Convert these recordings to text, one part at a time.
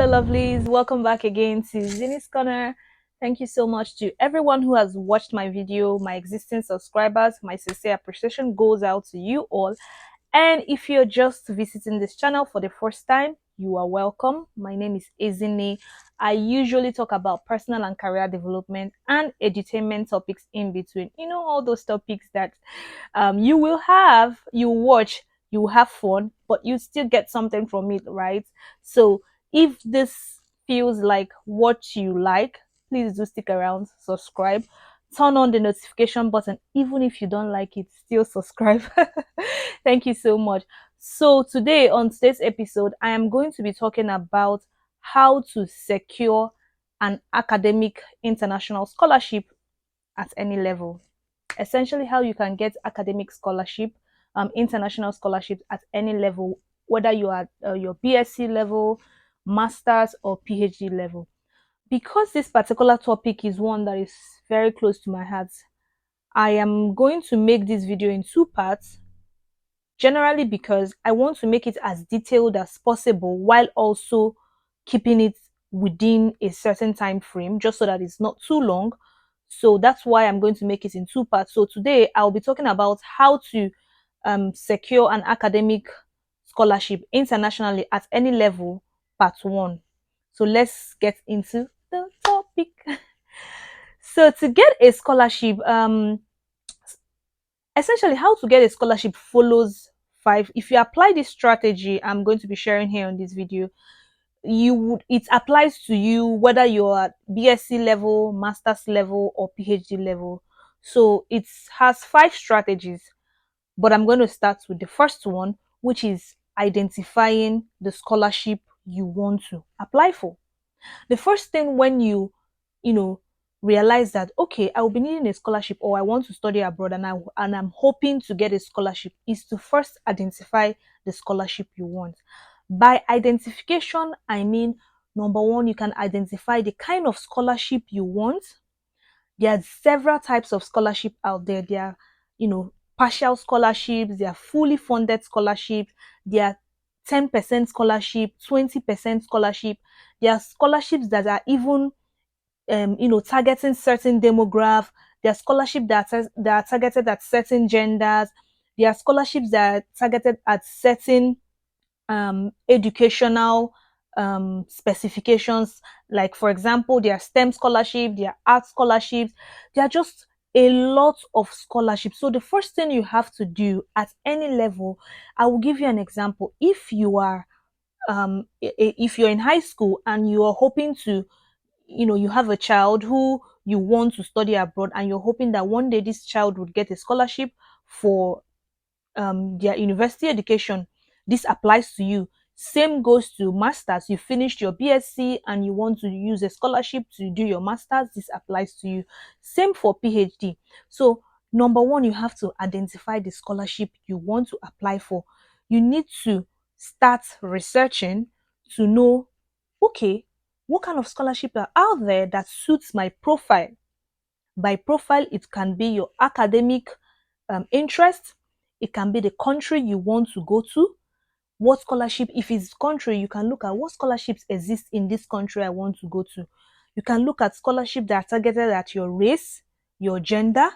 Hello, lovelies. Welcome back again to Zini's Corner. Thank you so much to everyone who has watched my video, my existing subscribers. My sincere appreciation goes out to you all. And if you're just visiting this channel for the first time, you are welcome. My name is Ezine. I usually talk about personal and career development and edutainment topics in between. You know, all those topics that you watch, you have fun, but you still get something from it, right? So if this feels like what you like, please do stick around, subscribe, turn on the notification button. Even if you don't like it, still subscribe. Thank you so much. So today, on today's episode, I am going to be talking about how to secure an academic international scholarship at any level. Essentially, how you can get academic scholarship, international scholarships at any level, whether you are your BSc level, masters, or PhD level. Because this particular topic is one that is very close to my heart, I am going to make this video in two parts, generally because I want to make it as detailed as possible while also keeping it within a certain time frame, just so that it's not too long. So that's why I'm going to make it in two parts. So today I'll be talking about how to secure an academic scholarship internationally at any level, part one. So let's get into the topic. So to get a scholarship, essentially how to get a scholarship follows five. If you apply this strategy I'm going to be sharing here on this video, it applies to you whether you're at BSc level, master's level, or PhD level. So it has five strategies, but I'm going to start with the first one, which is identifying the scholarship you want to apply for. The first thing when you know realize that, okay, I will be needing a scholarship, or I want to study abroad, and I'm hoping to get a scholarship, is to first identify the scholarship you want. By identification, I mean, number one, you can identify the kind of scholarship you want. There are several types of scholarship out there. There are, partial scholarships, there are fully funded scholarships, there are 10% scholarship, 20% scholarship. There are scholarships that are even targeting certain demograph. There are scholarships that are targeted at certain genders. There are scholarships that are targeted at certain educational specifications. Like, for example, there are STEM scholarships, there are art scholarships. There are just a lot of scholarships. So the first thing you have to do at any level, I will give you an example. If you are if you're in high school and you are hoping to, you have a child who you want to study abroad, and you're hoping that one day this child would get a scholarship for their university education, this applies to you. Same goes to masters. You finished your BSc and you want to use a scholarship to do your masters, this applies to you. Same for PhD. So number one, you have to identify the scholarship you want to apply for. You need to start researching to know, okay, what kind of scholarship are out there that suits my profile. By profile, it can be your academic interest. It can be the country you want to go to. What scholarship, if it's country, you can look at what scholarships exist in this country I want to go to. You can look at scholarships that are targeted at your race, your gender.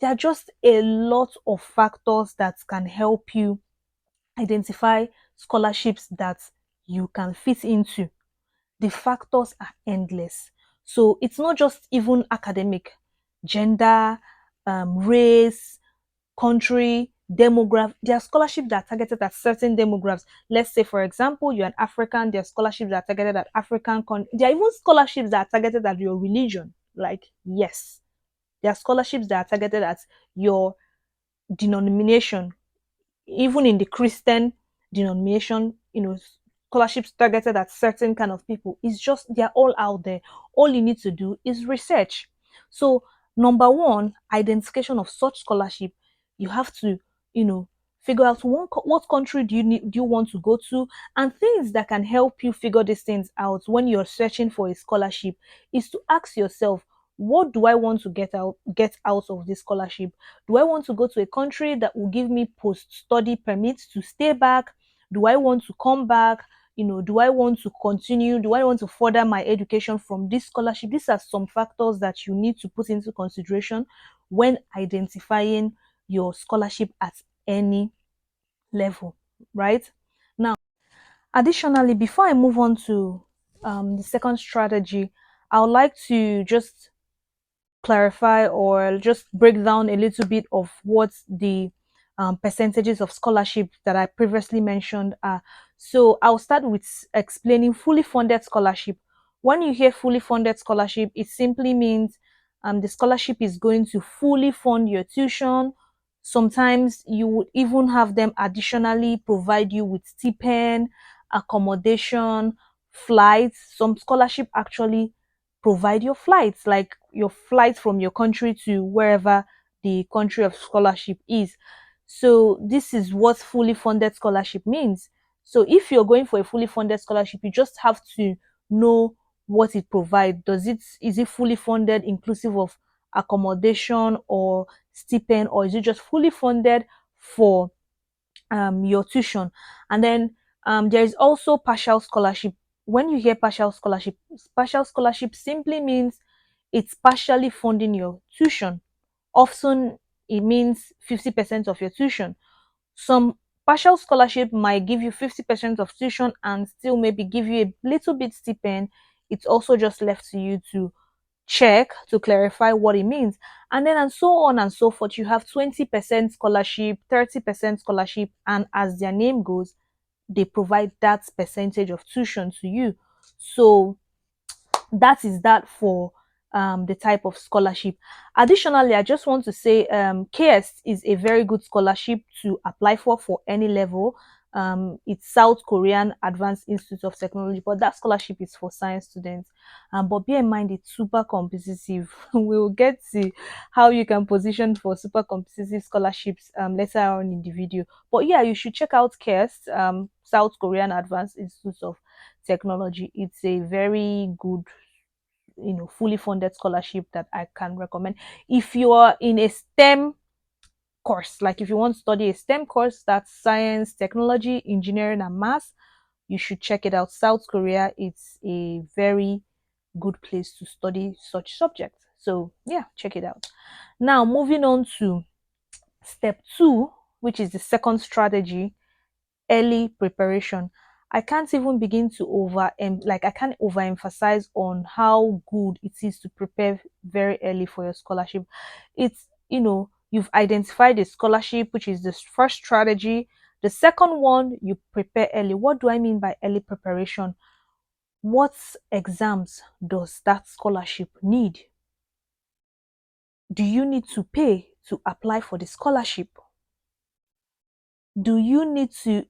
There are just a lot of factors that can help you identify scholarships that you can fit into. The factors are endless. So it's not just even academic, gender, race, country, demograph. There are scholarships that are targeted at certain demographics. Let's say, for example, you're an African, there are scholarships that are targeted at African. There are even scholarships that are targeted at your religion. Like, yes, there are scholarships that are targeted at your denomination. Even in the Christian denomination, scholarships targeted at certain kind of people. It's just, they're all out there. All you need to do is research. So number one, identification of such scholarship. You have to, figure out what country do you want to go to, and things that can help you figure these things out when you're searching for a scholarship is to ask yourself, what do I want to get out of this scholarship? Do I want to go to a country that will give me post-study permits to stay back? Do I want to come back? do I want to continue? Do I want to further my education from this scholarship? These are some factors that you need to put into consideration when identifying your scholarship at any level, right? Now, additionally, before I move on to the second strategy, I would like to just clarify or just break down a little bit of what the percentages of scholarship that I previously mentioned are. So I'll start with explaining fully funded scholarship. When you hear fully funded scholarship, it simply means the scholarship is going to fully fund your tuition. Sometimes you would even have them additionally provide you with stipend, accommodation, flights. Some scholarship actually provide your flights, like your flight from your country to wherever the country of scholarship is. So this is what fully funded scholarship means. So if you're going for a fully funded scholarship, you just have to know what it provides. Is it fully funded inclusive of accommodation or stipend, or is it just fully funded for your tuition? And then there is also partial scholarship. When you hear partial scholarship simply means it's partially funding your tuition. Often it means 50% of your tuition. Some partial scholarship might give you 50% of tuition and still maybe give you a little bit stipend. It's also just left to you to check to clarify what it means. And then and so on and so forth. You have 20% scholarship, 30% scholarship, and as their name goes, they provide that percentage of tuition to you. So that is that for the type of scholarship. Additionally, I just want to say KS is a very good scholarship to apply for any level. It's South Korean Advanced Institute of Technology, but that scholarship is for science students. But bear in mind, it's super competitive. We'll get to how you can position for super competitive scholarships later on in the video. But yeah, you should check out KS, South Korean Advanced Institute of Technology. It's a very good, fully funded scholarship that I can recommend. If you are in a STEM course, like if you want to study a STEM course, that's science, technology, engineering, and math, you should check it out. South Korea, it's a very good place to study such subjects. So yeah, check it out. Now moving on to step two, which is the second strategy, early preparation. I can't even begin to I can't overemphasize on how good it is to prepare very early for your scholarship. It's, you've identified a scholarship, which is the first strategy. The second one, you prepare early. What do I mean by early preparation? What exams does that scholarship need? Do you need to pay to apply for the scholarship? Do you need to,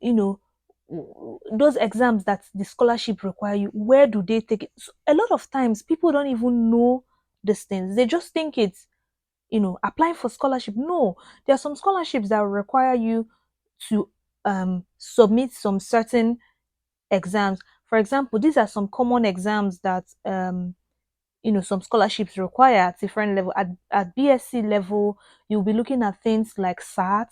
those exams that the scholarship require you, where do they take it? So a lot of times people don't even know these things. They just think it's, applying for scholarship. No, there are some scholarships that require you to submit some certain exams. For example, these are some common exams that some scholarships require at different level. At BSc level, you'll be looking at things like SAT,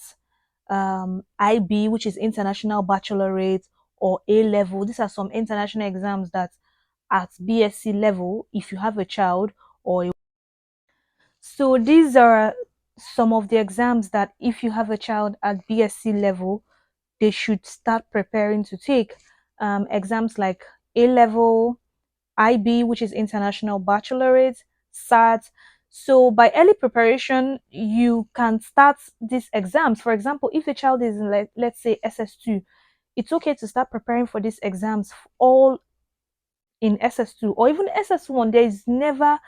IB, which is International Baccalaureate, or A level. These are some international exams that at BSc level, if you have a child or a, so these are some of the exams that if you have a child at BSc level, they should start preparing to take. Exams like A level, IB, which is International Baccalaureate, SAT. So by early preparation, you can start these exams. For example, if a child is in, let's say, SS2, it's okay to start preparing for these exams all in SS2 or even SS1. There is never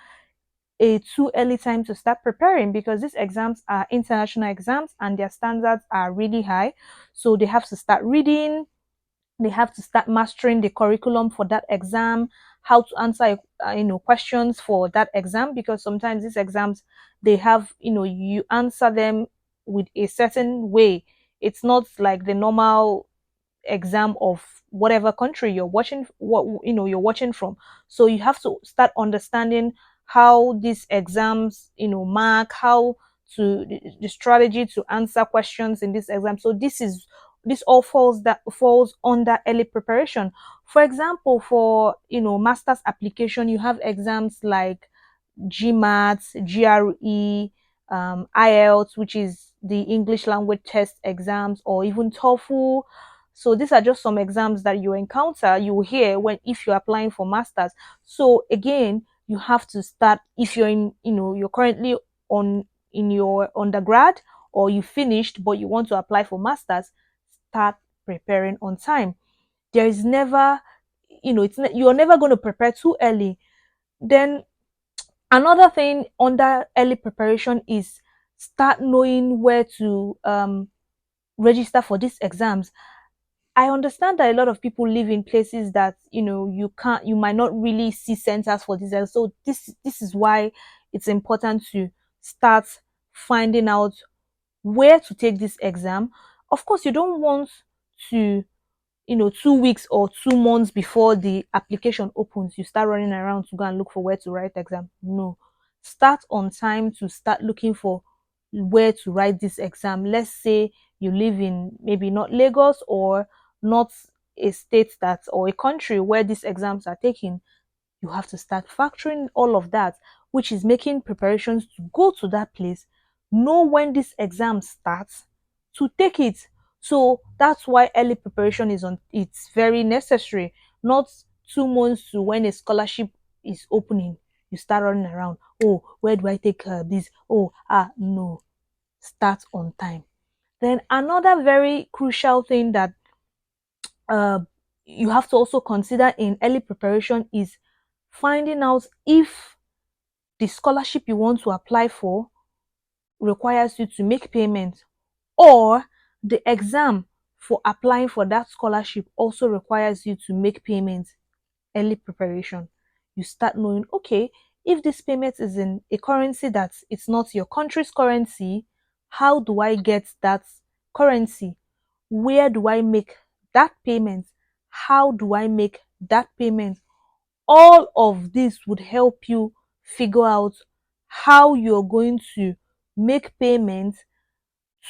a too early time to start preparing because these exams are international exams and their standards are really high. So they have to start reading, they have to start mastering the curriculum for that exam, how to answer questions for that exam, because sometimes these exams, they have, you answer them with a certain way. It's not like the normal exam of whatever country you're watching, you're watching from. So you have to start understanding how these exams mark, how to the strategy to answer questions in this exam. So this all falls under early preparation. For example, for master's application, you have exams like GMAT, GRE, IELTS, which is the English language test exams, or even TOEFL. So these are just some exams that you will hear when if you're applying for masters. So again, you have to start if you're you're currently on in your undergrad, or you finished but you want to apply for masters, start preparing on time. There is never, you're never going to prepare too early. Then another thing under early preparation is start knowing where to register for these exams. I understand that a lot of people live in places that you might not really see centers for this. And so this is why it's important to start finding out where to take this exam. Of course, you don't want to 2 weeks or 2 months before the application opens, you start running around to go and look for where to write exam. No, start on time to start looking for where to write this exam. Let's say you live in maybe not Lagos, or not a state that, or a country where these exams are taken. You have to start factoring all of that, which is making preparations to go to that place, know when this exam starts to take it. So that's why early preparation it's very necessary. Not 2 months to when a scholarship is opening, you start running around. Oh, where do I take this? Oh, no. Start on time. Then another very crucial thing that uh, you have to also consider in early preparation is finding out if the scholarship you want to apply for requires you to make payment, or the exam for applying for that scholarship also requires you to make payment. Early preparation, you start knowing, okay, if this payment is in a currency that it's not your country's currency, how do I get that currency? Where do I make that payment? How do I make that payment? All of this would help you figure out how you're going to make payments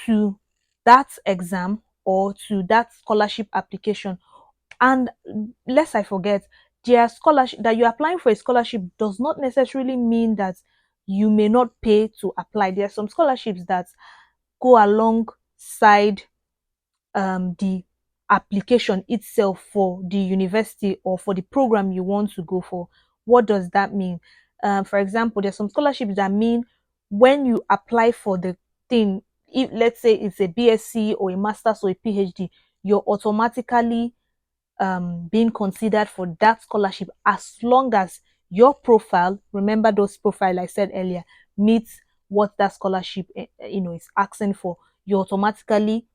to that exam or to that scholarship application. And lest I forget, their scholarship that you're applying for a scholarship does not necessarily mean that you may not pay to apply. There are some scholarships that go alongside the application itself for the university or for the program you want to go for. What does that mean? For example, there's some scholarships that mean when you apply for the thing, if let's say it's a BSc or a master's or a PhD, you're automatically being considered for that scholarship as long as your profile, remember those profile I said earlier, meets what that scholarship is asking for. You're automatically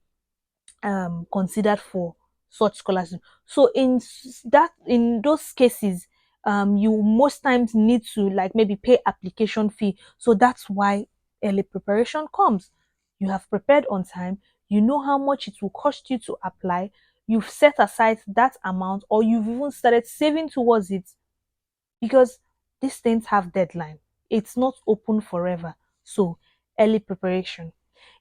considered for such scholarship. So in those cases, you most times need to like maybe pay application fee. So that's why early preparation comes. You have prepared on time, you know how much it will cost you to apply, you've set aside that amount, or you've even started saving towards it, because these things have deadline. It's not open forever. So early preparation.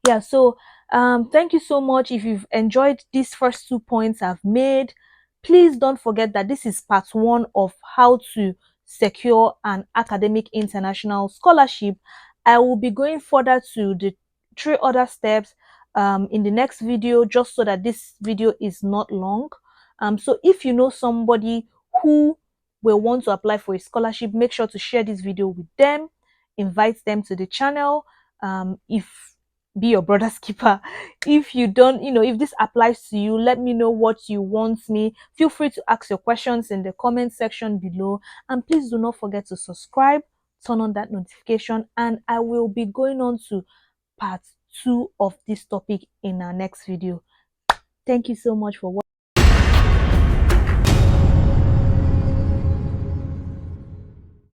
Yeah, so thank you so much. If you've enjoyed these first 2 points I've made, please don't forget that this is part one of how to secure an academic international scholarship. I will be going further to the 3 other steps in the next video, just so that this video is not long. So if you know somebody who will want to apply for a scholarship, make sure to share this video with them, invite them to the channel. If be your brother's keeper. If you don't, if this applies to you, let me know what you want me. Feel free to ask your questions in the comment section below. And please do not forget to subscribe, turn on that notification, and I will be going on to part 2 of this topic in our next video. Thank you so much for watching.